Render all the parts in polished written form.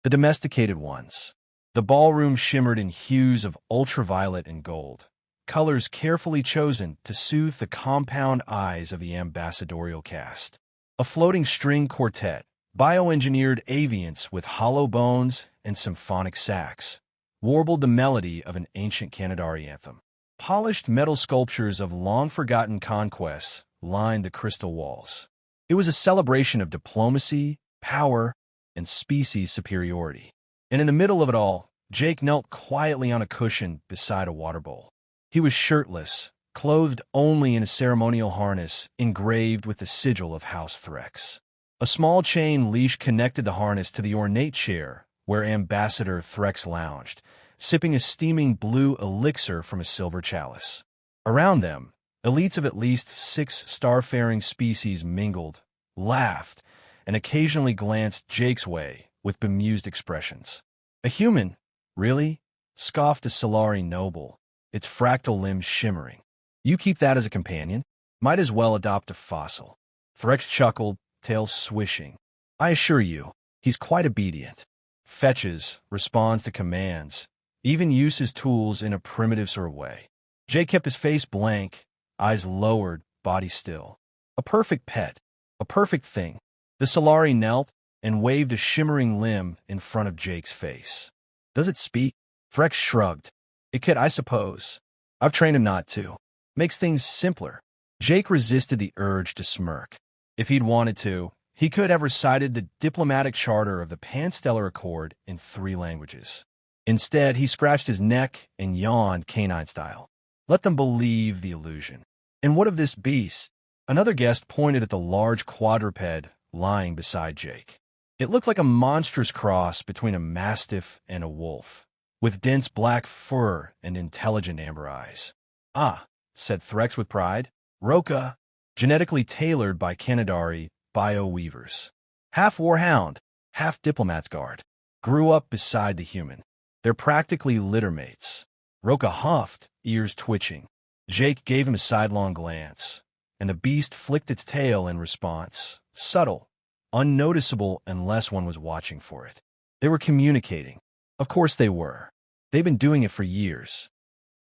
The domesticated ones. The ballroom shimmered in hues of ultraviolet and gold, colors carefully chosen to soothe the compound eyes of the ambassadorial cast. A floating string quartet, bioengineered avians with hollow bones and symphonic sax, warbled the melody of an ancient Canadari anthem. Polished metal sculptures of long-forgotten conquests lined the crystal walls. It was a celebration of diplomacy, power, and species superiority. And in the middle of it all, Jake knelt quietly on a cushion beside a water bowl. He was shirtless, clothed only in a ceremonial harness engraved with the sigil of House Threx. A small chain leash connected the harness to the ornate chair where Ambassador Threx lounged, sipping a steaming blue elixir from a silver chalice. Around them, elites of at least 6 starfaring species mingled, laughed, and occasionally glanced Jake's way with bemused expressions. A human, really? Scoffed a Solari noble, its fractal limbs shimmering. You keep that as a companion? Might as well adopt a fossil. Threx chuckled, tail swishing. I assure you, he's quite obedient. Fetches, responds to commands, even uses tools in a primitive sort of way. Jake kept his face blank, eyes lowered, body still. A perfect pet, a perfect thing. The Solari knelt and waved a shimmering limb in front of Jake's face. Does it speak? Threx shrugged. It could, I suppose. I've trained him not to. Makes things simpler. Jake resisted the urge to smirk. If he'd wanted to, he could have recited the diplomatic charter of the Panstellar Accord in 3 languages. Instead, he scratched his neck and yawned canine style. Let them believe the illusion. And what of this beast? Another guest pointed at the large quadruped lying beside Jake. It looked like a monstrous cross between a mastiff and a wolf, with dense black fur and intelligent amber eyes. Ah, said Threx with pride, Roca, genetically tailored by Canadari bio-weavers. Half warhound, half diplomat's guard. Grew up beside the human. They're practically littermates. Roca huffed, ears twitching. Jake gave him a sidelong glance, and the beast flicked its tail in response, subtle, unnoticeable unless one was watching for it. They were communicating. Of course they were. They'd been doing it for years.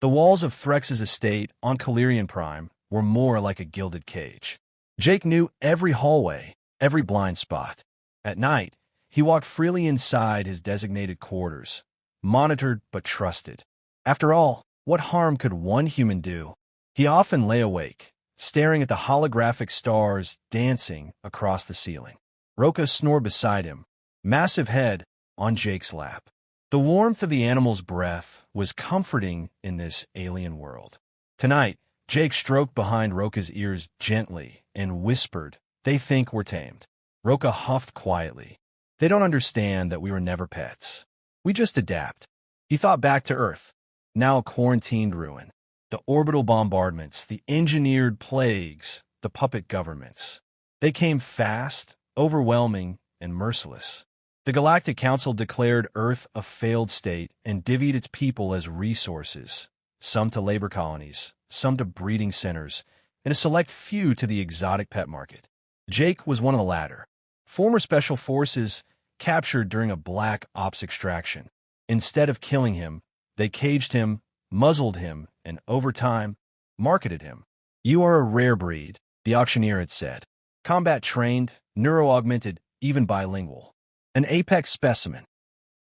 The walls of Threx's estate on Calirian Prime were more like a gilded cage. Jake knew every hallway, every blind spot. At night, he walked freely inside his designated quarters, monitored but trusted. After all, what harm could one human do? He often lay awake, staring at the holographic stars dancing across the ceiling. Roca snored beside him, massive head on Jake's lap. The warmth of the animal's breath was comforting in this alien world. Tonight, Jake stroked behind Roca's ears gently and whispered, "They think we're tamed." Roca huffed quietly. "They don't understand that we were never pets. We just adapt." He thought back to Earth, now a quarantined ruin. The orbital bombardments, the engineered plagues, the puppet governments. They came fast, overwhelming, and merciless. The Galactic Council declared Earth a failed state and divvied its people as resources, some to labor colonies, some to breeding centers, and a select few to the exotic pet market. Jake was one of the latter. Former special forces captured during a black ops extraction. Instead of killing him, they caged him, muzzled him, and over time, marketed him. "You are a rare breed," the auctioneer had said. "Combat-trained, neuro-augmented, even bilingual. An apex specimen."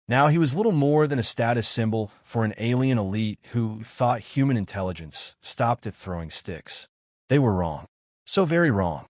Now he was little more than a status symbol for an alien elite who thought human intelligence stopped at throwing sticks. They were wrong. So very wrong.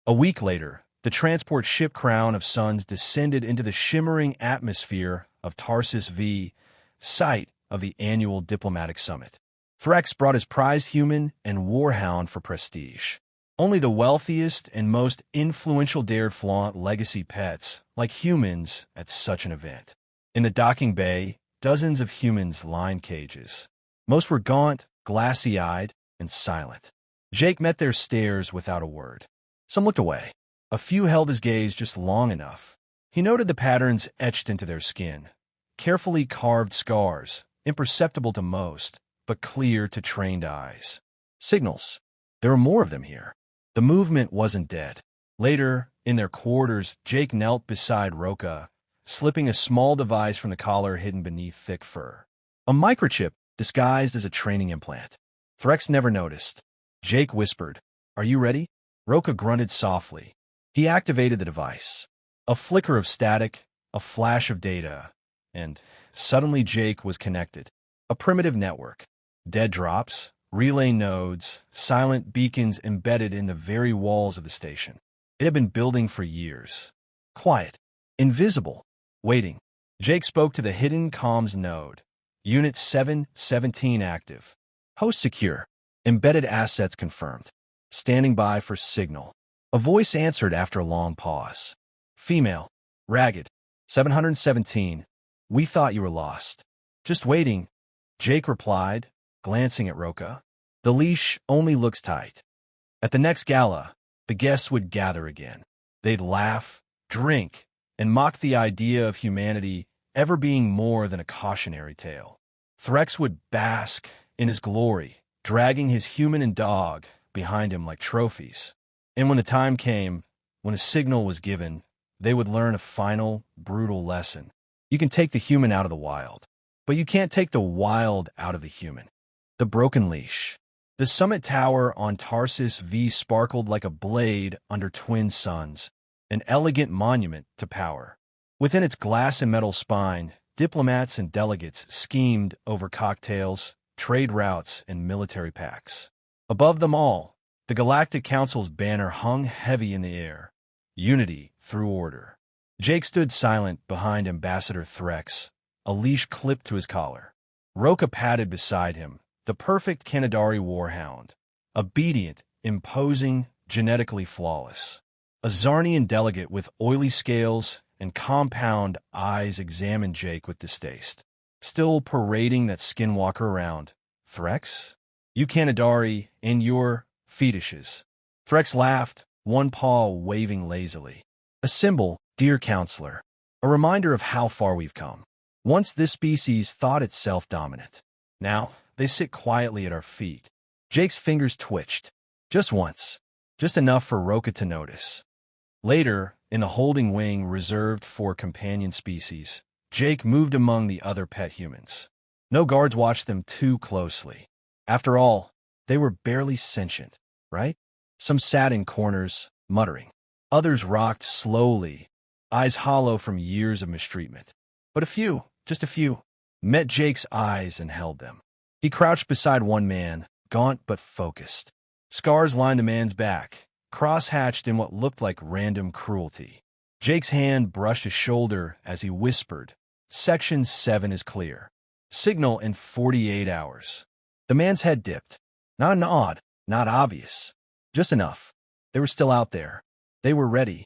A week later, the transport ship Crown of Suns descended into the shimmering atmosphere of Tarsus V, site of the annual diplomatic summit. Threx brought his prized human and warhound for prestige. Only the wealthiest and most influential dared flaunt legacy pets, like humans, at such an event. In the docking bay, dozens of humans lined cages. Most were gaunt, glassy-eyed, and silent. Jake met their stares without a word. Some looked away. A few held his gaze just long enough. He noted the patterns etched into their skin. Carefully carved scars, imperceptible to most, but clear to trained eyes. Signals. There were more of them here. The movement wasn't dead. Later, in their quarters, Jake knelt beside Roca, slipping a small device from the collar hidden beneath thick fur. A microchip disguised as a training implant. Threx never noticed. Jake whispered, "Are you ready?" Roka grunted softly. He activated the device. A flicker of static, a flash of data, and suddenly Jake was connected. A primitive network. Dead drops, relay nodes, silent beacons embedded in the very walls of the station. It had been building for years. Quiet. Invisible. Waiting. Jake spoke to the hidden comms node. Unit 717 active. Host secure. Embedded assets confirmed. Standing by for signal. A voice answered after a long pause. Female. Ragged. 717. We thought you were lost. Just waiting. Jake replied, glancing at Roka. The leash only looks tight. At the next gala, the guests would gather again. They'd laugh, drink, and mock the idea of humanity ever being more than a cautionary tale. Threx would bask in his glory, dragging his human and dog behind him like trophies. And when the time came, when a signal was given, they would learn a final, brutal lesson. You can take the human out of the wild, but you can't take the wild out of the human. The broken leash. The summit tower on Tarsus V sparkled like a blade under twin suns, an elegant monument to power. Within its glass and metal spine, diplomats and delegates schemed over cocktails, trade routes, and military pacts. Above them all, the Galactic Council's banner hung heavy in the air. Unity through order. Jake stood silent behind Ambassador Threx, a leash clipped to his collar. Roka padded beside him, the perfect Kanadari warhound. Obedient, imposing, genetically flawless. A Zarnian delegate with oily scales and compound eyes examined Jake with distaste. Still parading that skinwalker around. Threx? You Kanadari and your fetishes. Threx laughed, one paw waving lazily. A symbol, dear counselor. A reminder of how far we've come. Once this species thought itself dominant. Now, they sit quietly at our feet. Jake's fingers twitched. Just once. Just enough for Roka to notice. Later, in the holding wing reserved for companion species, Jake moved among the other pet humans. No guards watched them too closely. After all, they were barely sentient, right? Some sat in corners, muttering. Others rocked slowly, eyes hollow from years of mistreatment. But a few, just a few, met Jake's eyes and held them. He crouched beside one man, gaunt but focused. Scars lined the man's back, cross-hatched in what looked like random cruelty. Jake's hand brushed his shoulder as he whispered, "Section 7 is clear. Signal in 48 hours." The man's head dipped. Not an odd, not obvious. Just enough. They were still out there. They were ready.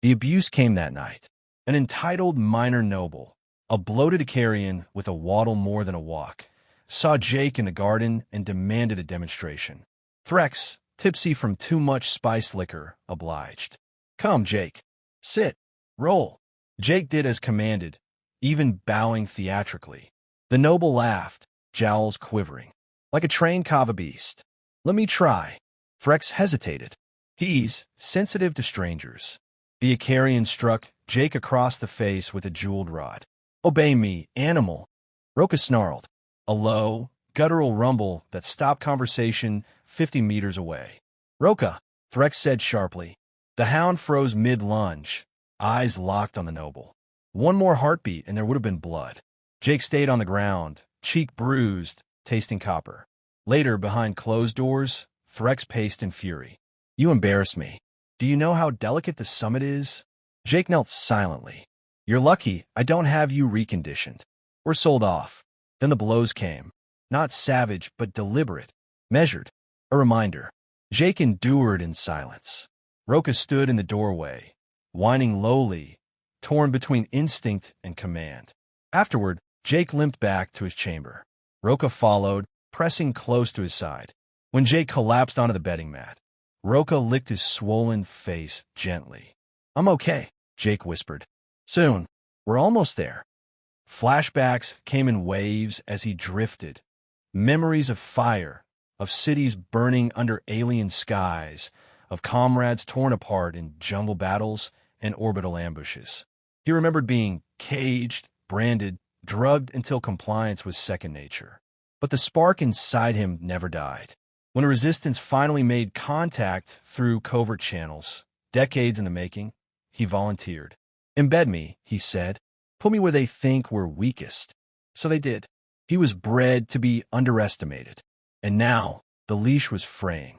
The abuse came that night. An entitled minor noble, a bloated Icarian with a waddle more than a walk, saw Jake in the garden and demanded a demonstration. Threx, tipsy from too much spiced liquor, obliged. "Come, Jake. Sit. Roll." Jake did as commanded, even bowing theatrically. The noble laughed, jowls quivering. Like a trained kava beast. "Let me try." Threx hesitated. He's sensitive to strangers. The Icarian struck Jake across the face with a jeweled rod. "Obey me, animal." Roka snarled. A low, guttural rumble that stopped conversation 50 meters away. "Roka," Threx said sharply. The hound froze mid-lunge, eyes locked on the noble. One more heartbeat and there would have been blood. Jake stayed on the ground, cheek bruised, tasting copper. Later, behind closed doors, Threx paced in fury. "You embarrass me. Do you know how delicate the summit is?" Jake knelt silently. "You're lucky I don't have you reconditioned. We're sold off." Then the blows came. Not savage, but deliberate, measured. A reminder. Jake endured in silence. Roka stood in the doorway, whining lowly, torn between instinct and command. Afterward, Jake limped back to his chamber. Roka followed, pressing close to his side. When Jake collapsed onto the bedding mat, Roka licked his swollen face gently. "I'm okay," Jake whispered. "Soon. We're almost there." Flashbacks came in waves as he drifted. Memories of fire, of cities burning under alien skies, of comrades torn apart in jungle battles and orbital ambushes. He remembered being caged, branded, drugged until compliance was second nature. But the spark inside him never died. When resistance finally made contact through covert channels, decades in the making, he volunteered. "Embed me," he said. "Put me where they think we're weakest." So they did. He was bred to be underestimated. And now, the leash was fraying.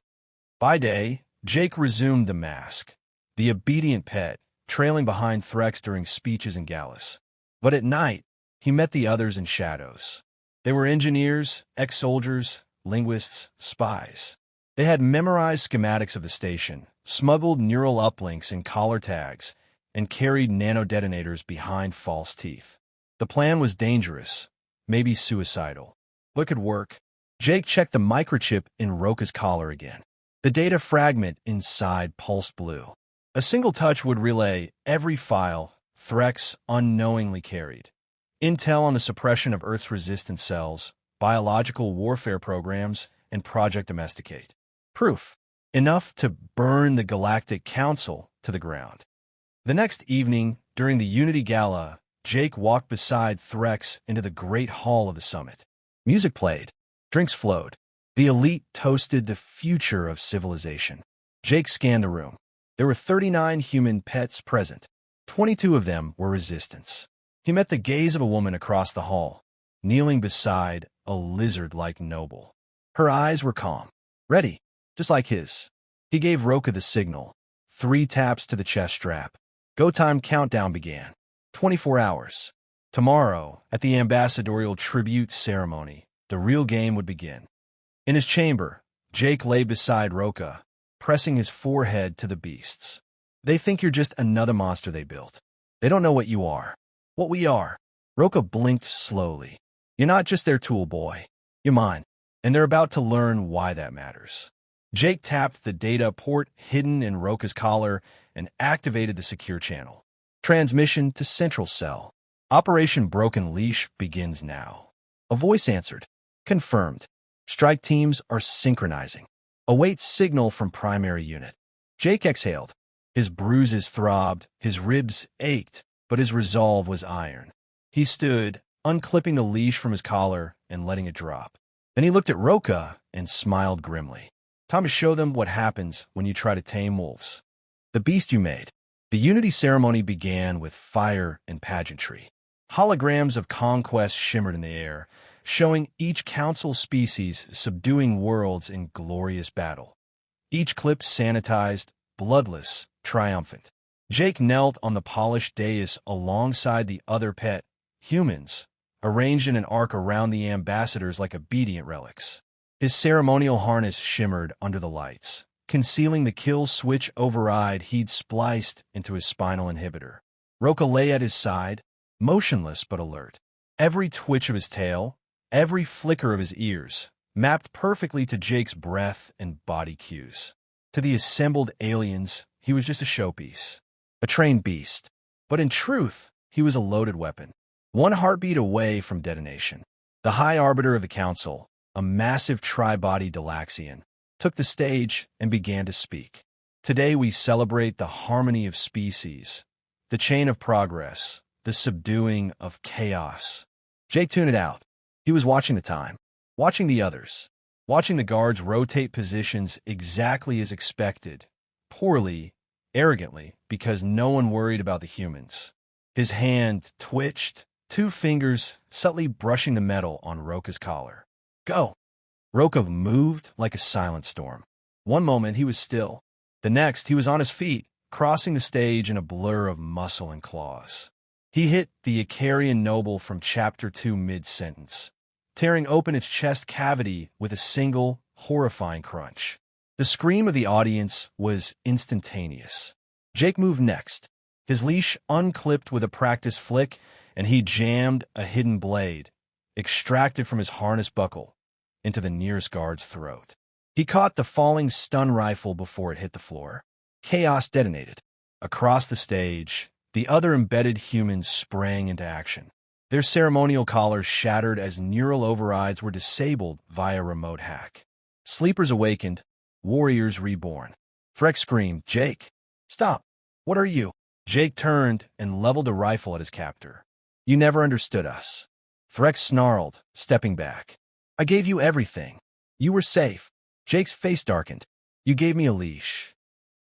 By day, Jake resumed the mask, the obedient pet, trailing behind Threx during speeches and galas. But at night, he met the others in shadows. They were engineers, ex-soldiers, linguists, spies. They had memorized schematics of the station, smuggled neural uplinks in collar tags, and carried nanodetonators behind false teeth. The plan was dangerous, maybe suicidal. But it could work. Jake checked the microchip in Roka's collar again. The data fragment inside pulsed blue. A single touch would relay every file Threx unknowingly carried. Intel on the suppression of Earth's resistance cells, biological warfare programs, and Project Domesticate. Proof. Enough to burn the Galactic Council to the ground. The next evening, during the Unity Gala, Jake walked beside Threx into the great hall of the summit. Music played. Drinks flowed. The elite toasted the future of civilization. Jake scanned the room. There were 39 human pets present. 22 of them were resistance. He met the gaze of a woman across the hall, kneeling beside a lizard-like noble. Her eyes were calm, ready, just like his. He gave Roka the signal. 3 taps to the chest strap. Go time countdown began. 24 hours. Tomorrow, at the ambassadorial tribute ceremony, the real game would begin. In his chamber, Jake lay beside Roka, pressing his forehead to the beasts. They think you're just another monster they built. They don't know what you are. What we are. Roka blinked slowly. You're not just their tool, boy. You're mine. And they're about to learn why that matters. Jake tapped the data port hidden in Roka's collar and activated the secure channel. Transmission to Central Cell. Operation Broken Leash begins now. A voice answered. Confirmed. Strike teams are synchronizing. Await signal from primary unit. Jake exhaled. His bruises throbbed, his ribs ached, but his resolve was iron. He stood, unclipping the leash from his collar and letting it drop. Then he looked at Roka and smiled grimly. Time to show them what happens when you try to tame wolves. The beast you made. The Unity ceremony began with fire and pageantry. Holograms of conquest shimmered in the air, showing each council species subduing worlds in glorious battle. Each clip sanitized, bloodless, triumphant. Jake knelt on the polished dais alongside the other pet, humans, arranged in an arc around the ambassadors like obedient relics. His ceremonial harness shimmered under the lights, concealing the kill switch override he'd spliced into his spinal inhibitor. Roka lay at his side, motionless but alert. Every twitch of his tail, every flicker of his ears, mapped perfectly to Jake's breath and body cues. To the assembled aliens, he was just a showpiece, a trained beast. But in truth, he was a loaded weapon, one heartbeat away from detonation. The High Arbiter of the Council, a massive tri-body Delaxian, took the stage and began to speak. Today we celebrate the harmony of species, the chain of progress, the subduing of chaos. Jake tuned it out. He was watching the time, watching the others, watching the guards rotate positions exactly as expected, poorly, arrogantly, because no one worried about the humans. His hand twitched, 2 fingers subtly brushing the metal on Roka's collar. Go! Roka moved like a silent storm. One moment he was still. The next he was on his feet, crossing the stage in a blur of muscle and claws. He hit the Icarian noble from Chapter 2 mid-sentence, tearing open its chest cavity with a single, horrifying crunch. The scream of the audience was instantaneous. Jake moved next, his leash unclipped with a practiced flick, and he jammed a hidden blade, extracted from his harness buckle, into the nearest guard's throat. He caught the falling stun rifle before it hit the floor. Chaos detonated. Across the stage, the other embedded humans sprang into action. Their ceremonial collars shattered as neural overrides were disabled via remote hack. Sleepers awakened, warriors reborn. Threx screamed, Jake, stop! What are you? Jake turned and leveled a rifle at his captor. You never understood us. Threx snarled, stepping back. I gave you everything. You were safe. Jake's face darkened. You gave me a leash.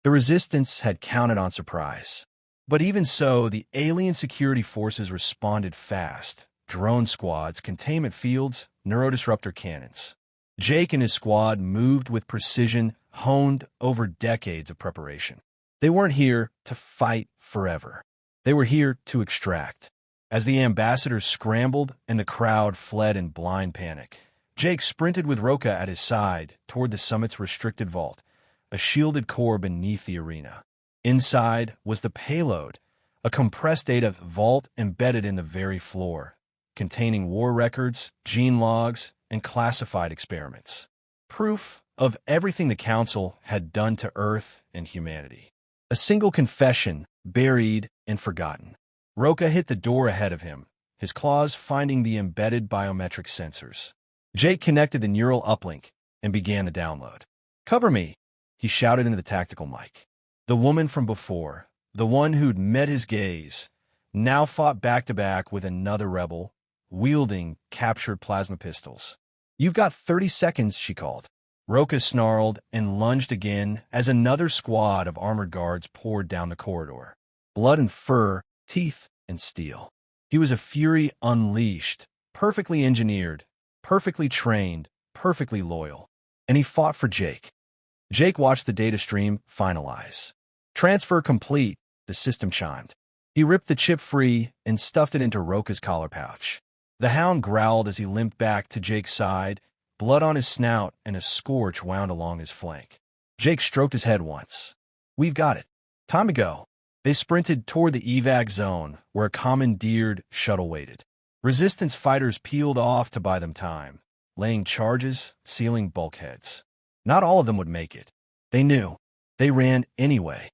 The resistance had counted on surprise. But even so, the alien security forces responded fast. Drone squads, containment fields, neurodisruptor cannons. Jake and his squad moved with precision, honed over decades of preparation. They weren't here to fight forever. They were here to extract. As the ambassadors scrambled and the crowd fled in blind panic, Jake sprinted with Roka at his side toward the summit's restricted vault, a shielded core beneath the arena. Inside was the payload, a compressed data vault embedded in the very floor, containing war records, gene logs, and classified experiments. Proof of everything the Council had done to Earth and humanity. A single confession, buried and forgotten. Roka hit the door ahead of him, his claws finding the embedded biometric sensors. Jake connected the neural uplink and began the download. Cover me, he shouted into the tactical mic. The woman from before, the one who'd met his gaze, now fought back-to-back with another rebel, wielding captured plasma pistols. You've got 30 seconds, she called. Roka snarled and lunged again as another squad of armored guards poured down the corridor. Blood and fur, teeth and steel. He was a fury unleashed, perfectly engineered, perfectly trained, perfectly loyal. And he fought for Jake. Jake watched the data stream finalize. Transfer complete, the system chimed. He ripped the chip free and stuffed it into Roka's collar pouch. The hound growled as he limped back to Jake's side, blood on his snout and a scorch wound along his flank. Jake stroked his head once. We've got it. Time to go. They sprinted toward the evac zone, where a commandeered shuttle waited. Resistance fighters peeled off to buy them time, laying charges, sealing bulkheads. Not all of them would make it. They knew. They ran anyway.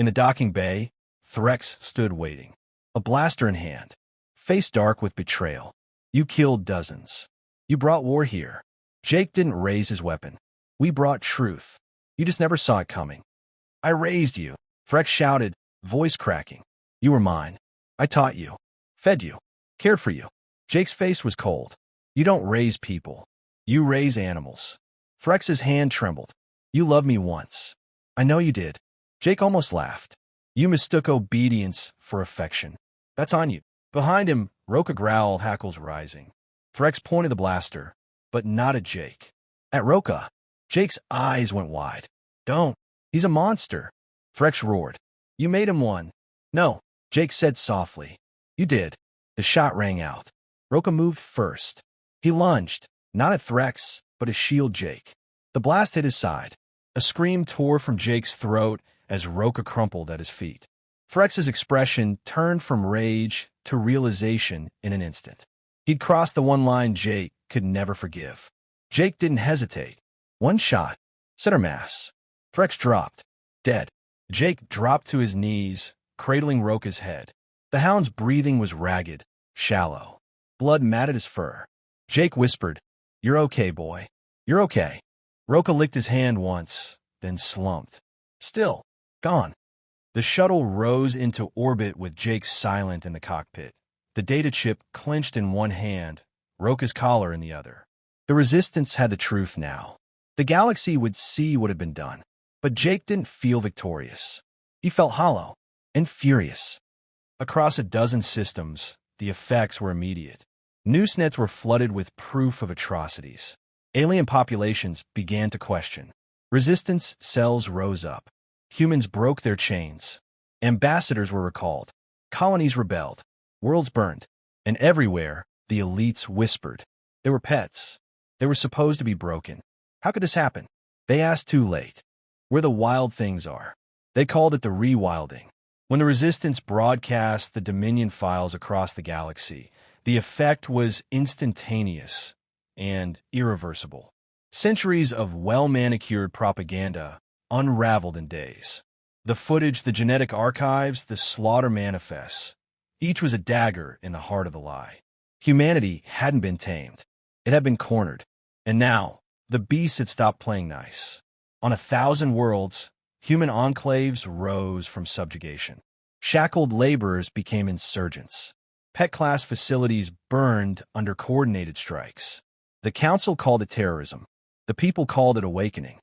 In the docking bay, Threx stood waiting, a blaster in hand, face dark with betrayal. You killed dozens. You brought war here. Jake didn't raise his weapon. We brought truth. You just never saw it coming. I raised you, Threx shouted, voice cracking. You were mine. I taught you, fed you, cared for you. Jake's face was cold. You don't raise people. You raise animals. Threx's hand trembled. You loved me once. I know you did. Jake almost laughed. You mistook obedience for affection. That's on you. Behind him, Roka growled, hackles rising. Threx pointed the blaster, but not at Jake. At Roka. Jake's eyes went wide. Don't. He's a monster. Threx roared. You made him one. No, Jake said softly. You did. The shot rang out. Roka moved first. He lunged, not at Threx, but to shield Jake. The blast hit his side. A scream tore from Jake's throat as Roka crumpled at his feet. Threx's expression turned from rage to realization in an instant. He'd crossed the one line Jake could never forgive. Jake didn't hesitate. One shot. Center mass. Threx dropped. Dead. Jake dropped to his knees, cradling Roka's head. The hound's breathing was ragged, shallow. Blood matted his fur. Jake whispered, You're okay, boy. You're okay. Roka licked his hand once, then slumped. Still. Gone. The shuttle rose into orbit with Jake silent in the cockpit. The data chip clenched in one hand, Roka's collar in the other. The resistance had the truth now. The galaxy would see what had been done. But Jake didn't feel victorious. He felt hollow and furious. Across a dozen systems, the effects were immediate. News nets were flooded with proof of atrocities. Alien populations began to question. Resistance cells rose up. Humans broke their chains. Ambassadors were recalled. Colonies rebelled. Worlds burned. And everywhere, the elites whispered. They were pets. They were supposed to be broken. How could this happen? They asked too late. Where the wild things are. They called it the rewilding. When the Resistance broadcast the Dominion files across the galaxy, the effect was instantaneous and irreversible. Centuries of well-manicured propaganda unraveled in days. The footage, the genetic archives, the slaughter manifests. Each was a dagger in the heart of the lie. Humanity hadn't been tamed. It had been cornered. And now, the beast had stopped playing nice. On 1,000 worlds, human enclaves rose from subjugation. Shackled laborers became insurgents. Pet class facilities burned under coordinated strikes. The council called it terrorism. The people called it awakening.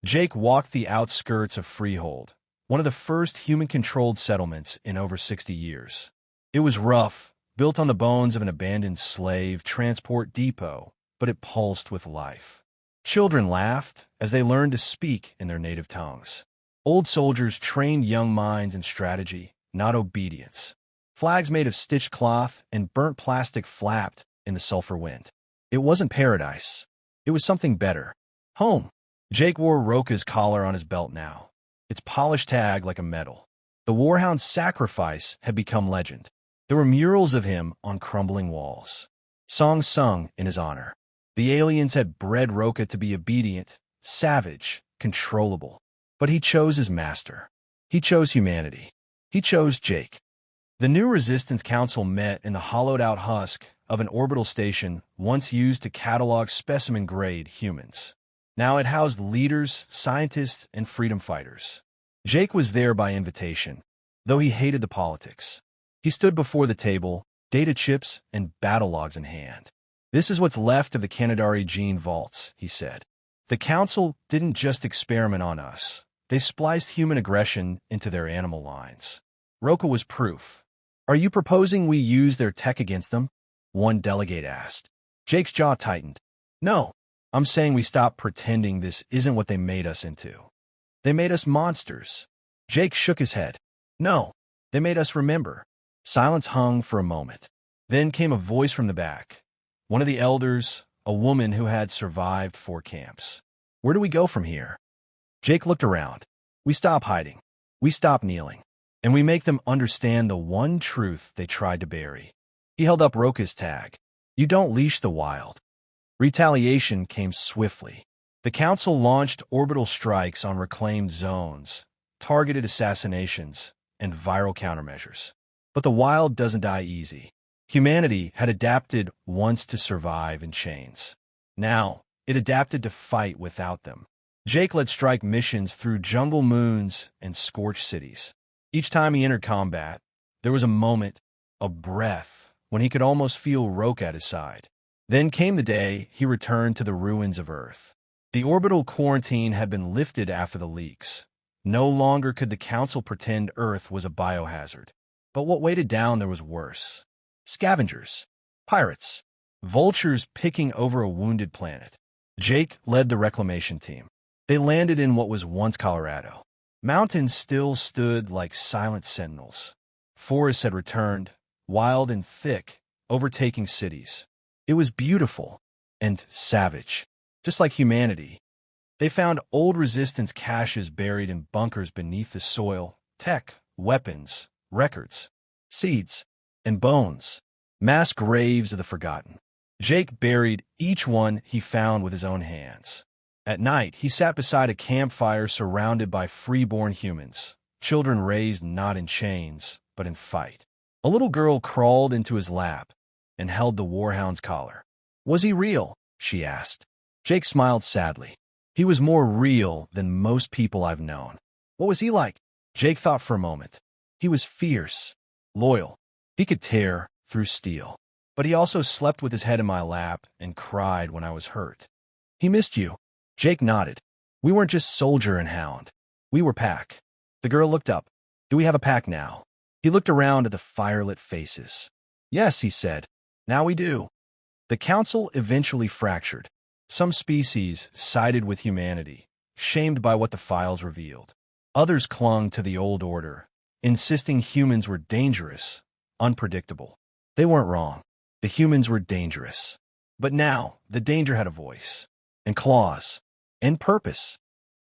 Jake walked the outskirts of Freehold, one of the first human-controlled settlements in over 60 years. It was rough, built on the bones of an abandoned slave transport depot, but it pulsed with life. Children laughed as they learned to speak in their native tongues. Old soldiers trained young minds in strategy, not obedience. Flags made of stitched cloth and burnt plastic flapped in the sulfur wind. It wasn't paradise. It was something better. Home. Jake wore Roka's collar on his belt now, its polished tag like a medal. The Warhound's sacrifice had become legend. There were murals of him on crumbling walls. Songs sung in his honor. The aliens had bred Roka to be obedient, savage, controllable. But he chose his master. He chose humanity. He chose Jake. The new Resistance Council met in the hollowed-out husk of an orbital station once used to catalog specimen-grade humans. Now it housed leaders, scientists, and freedom fighters. Jake was there by invitation, though he hated the politics. He stood before the table, data chips and battle logs in hand. "This is what's left of the Canadari gene vaults," he said. "The Council didn't just experiment on us. They spliced human aggression into their animal lines." Roka was proof. "Are you proposing we use their tech against them?" one delegate asked. Jake's jaw tightened. "No, I'm saying we stop pretending this isn't what they made us into. They made us monsters." Jake shook his head. "No, they made us remember." Silence hung for a moment. Then came a voice from the back. One of the elders, a woman who had survived 4 camps. "Where do we go from here?" Jake looked around. "We stop hiding. We stop kneeling. And we make them understand the one truth they tried to bury." He held up Roka's tag. "You don't leash the wild." Retaliation came swiftly. The Council launched orbital strikes on reclaimed zones, targeted assassinations, and viral countermeasures. But the wild doesn't die easy. Humanity had adapted once to survive in chains. Now, it adapted to fight without them. Jake led strike missions through jungle moons and scorched cities. Each time he entered combat, there was a moment, a breath, when he could almost feel Roka at his side. Then came the day he returned to the ruins of Earth. The orbital quarantine had been lifted after the leaks. No longer could the Council pretend Earth was a biohazard. But what weighted down there was worse. Scavengers, pirates, vultures picking over a wounded planet. Jake led the reclamation team. They landed in what was once Colorado. Mountains still stood like silent sentinels. Forests had returned, wild and thick, overtaking cities. It was beautiful and savage, just like humanity. They found old resistance caches buried in bunkers beneath the soil, tech, weapons, records, seeds, and bones, mass graves of the forgotten. Jake buried each one he found with his own hands. At night, he sat beside a campfire surrounded by freeborn humans, children raised not in chains, but in fight. A little girl crawled into his lap and held the Warhound's collar. "Was he real?" she asked. Jake smiled sadly. "He was more real than most people I've known." "What was he like?" Jake thought for a moment. "He was fierce, loyal. He could tear through steel. But he also slept with his head in my lap and cried when I was hurt." "He missed you." Jake nodded. "We weren't just soldier and hound. We were pack." The girl looked up. "Do we have a pack now?" He looked around at the firelit faces. "Yes," he said. "Now we do." The Council eventually fractured. Some species sided with humanity, shamed by what the files revealed. Others clung to the old order, insisting humans were dangerous, unpredictable. They weren't wrong. The humans were dangerous. But now, the danger had a voice, and claws, and purpose.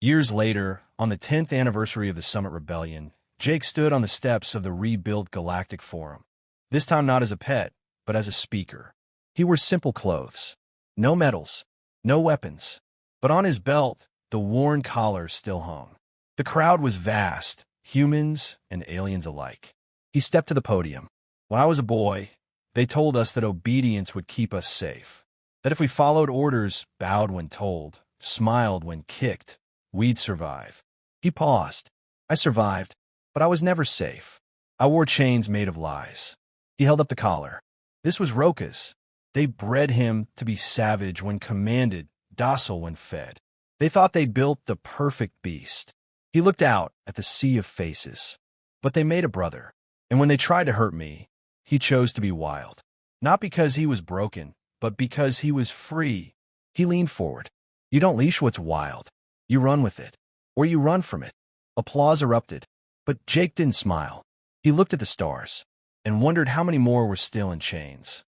Years later, on the 10th anniversary of the Summit Rebellion, Jake stood on the steps of the rebuilt Galactic Forum. This time not as a pet, but as a speaker. He wore simple clothes. No medals, no weapons. But on his belt, the worn collar still hung. The crowd was vast, humans and aliens alike. He stepped to the podium. "When I was a boy, they told us that obedience would keep us safe. That if we followed orders, bowed when told, smiled when kicked, we'd survive." He paused. "I survived, but I was never safe. I wore chains made of lies. He held up the collar. This was Roka's. They bred him to be savage when commanded, docile when fed. They thought they built the perfect beast. He looked out at the sea of faces. But they made a brother. And when they tried to hurt me, he chose to be wild. Not because he was broken, but because he was free. He leaned forward. You don't leash what's wild. You run with it. Or you run from it. Applause erupted. But Jake didn't smile. He looked at the stars and wondered how many more were still in chains.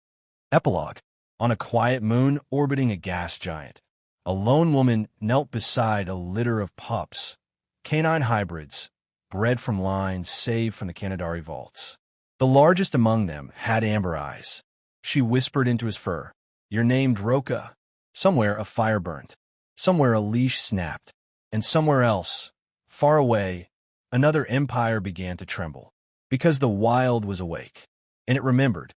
Epilogue. On a quiet moon orbiting a gas giant, a lone woman knelt beside a litter of pups, canine hybrids, bred from lines saved from the Canadari vaults. The largest among them had amber eyes. She whispered into his fur, "You're named Roka." Somewhere a fire burned. Somewhere a leash snapped. And somewhere else, far away, another empire began to tremble. Because the wild was awake. And it remembered.